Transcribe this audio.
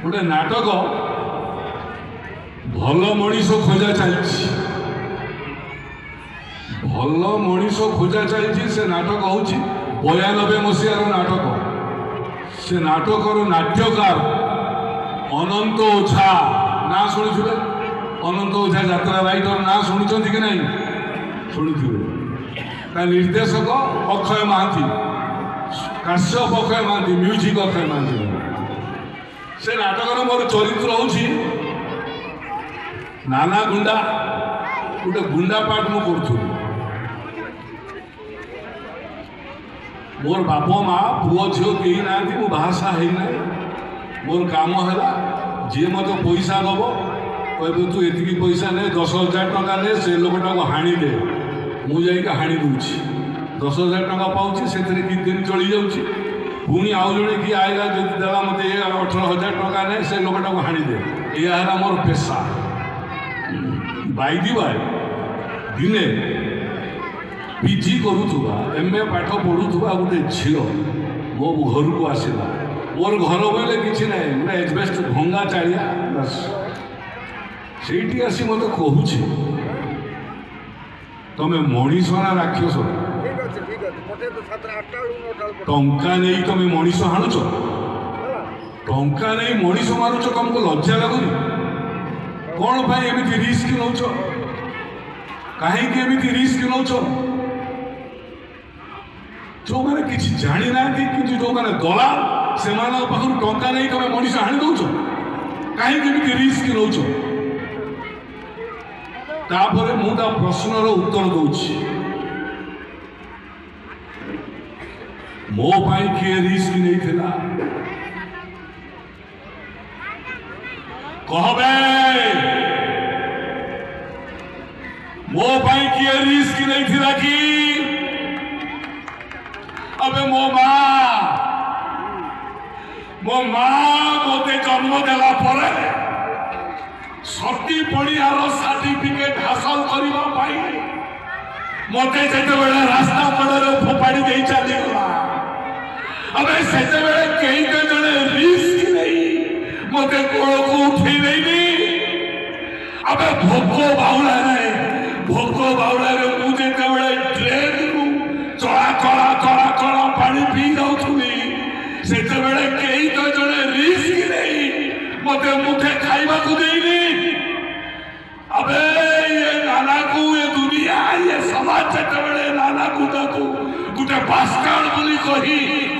गोटे नाटक भल मनीष खोजा चलती भल मनीष खोजा चलती से नाटक हूँ 92 मसीहार नाटक से नाटकर नाट्यकार अनंत ओझा ना शुणी अनंत ओझा यात्रा राइटर ना शुणी कि नहीं शुणी निर्देशक अक्षय महांती काश्यप अक्षय महांती म्यूजिक अक्षय महांती से नाटकर मोर चरित्र हूँ नाना गुंडा गोटे गुंडा पाठ मु करूँ मोर बाप माँ पुओ झील कहीं ना मु बाहासा होना मोर काम है जी मत पैसा दब कह तू एति पैसा ने 10,000 टका ने से लोकटा को हाणी दे मुझे हाणी दूची 10,000 टका पाँच से कि दिन चली जाऊँगी पुणी आउ जड़े किए आएगा जो देला मत 18,000 टका ने से लोकटा को हाणी दे यह मोर पेशा बाई बाई दिने पीजी करुवा MA पाठ पढ़ुवा गोटे झील मो घर को आसला मोर घर बोले कि ना गोटे एजबेस्ट भंगा चाड़िया बस से आसी मत कहूँ तमें मनीष ना राक्षस टंका नहीं तुम मनीष हाणुच टंका नहीं मनीष मारुच तुमको लज्जा लगुनि कौन भाई एमती रिस्क नौ कहीं रिस्क नौ जो मैंने किसी जानी ना कि जो मैंने दलाल से पाखु टंका नहीं तुम मनीष हाणी दौच कहीं रिस्क नौ तापर मुझा प्रश्नर उत्तर दूची मो पाई किए रिस्क नहीं थिला कहबे मो पाई किए रिस्क नहीं थिला कि अबे मो माँ मोते जन्म देला परे सती पड़ियार सर्टिफिकेट हासिल करने मते से रास्ता कड़े फोपाड़ी दे चलीगला अबे से कहीं तो जड़े रिस्क नहीं मत कोल को उठे नहीं अबे भोक बाउला मुझे ट्रेन रु चला चला चला चला पानी पी जाऊली से कहीं तो जड़े रिस्क नहीं मत मुठे खाइबा को देनी अबे ये नाना को ये दुनिया ये समाज से नाना को गोटे बास्काड़ बोली कही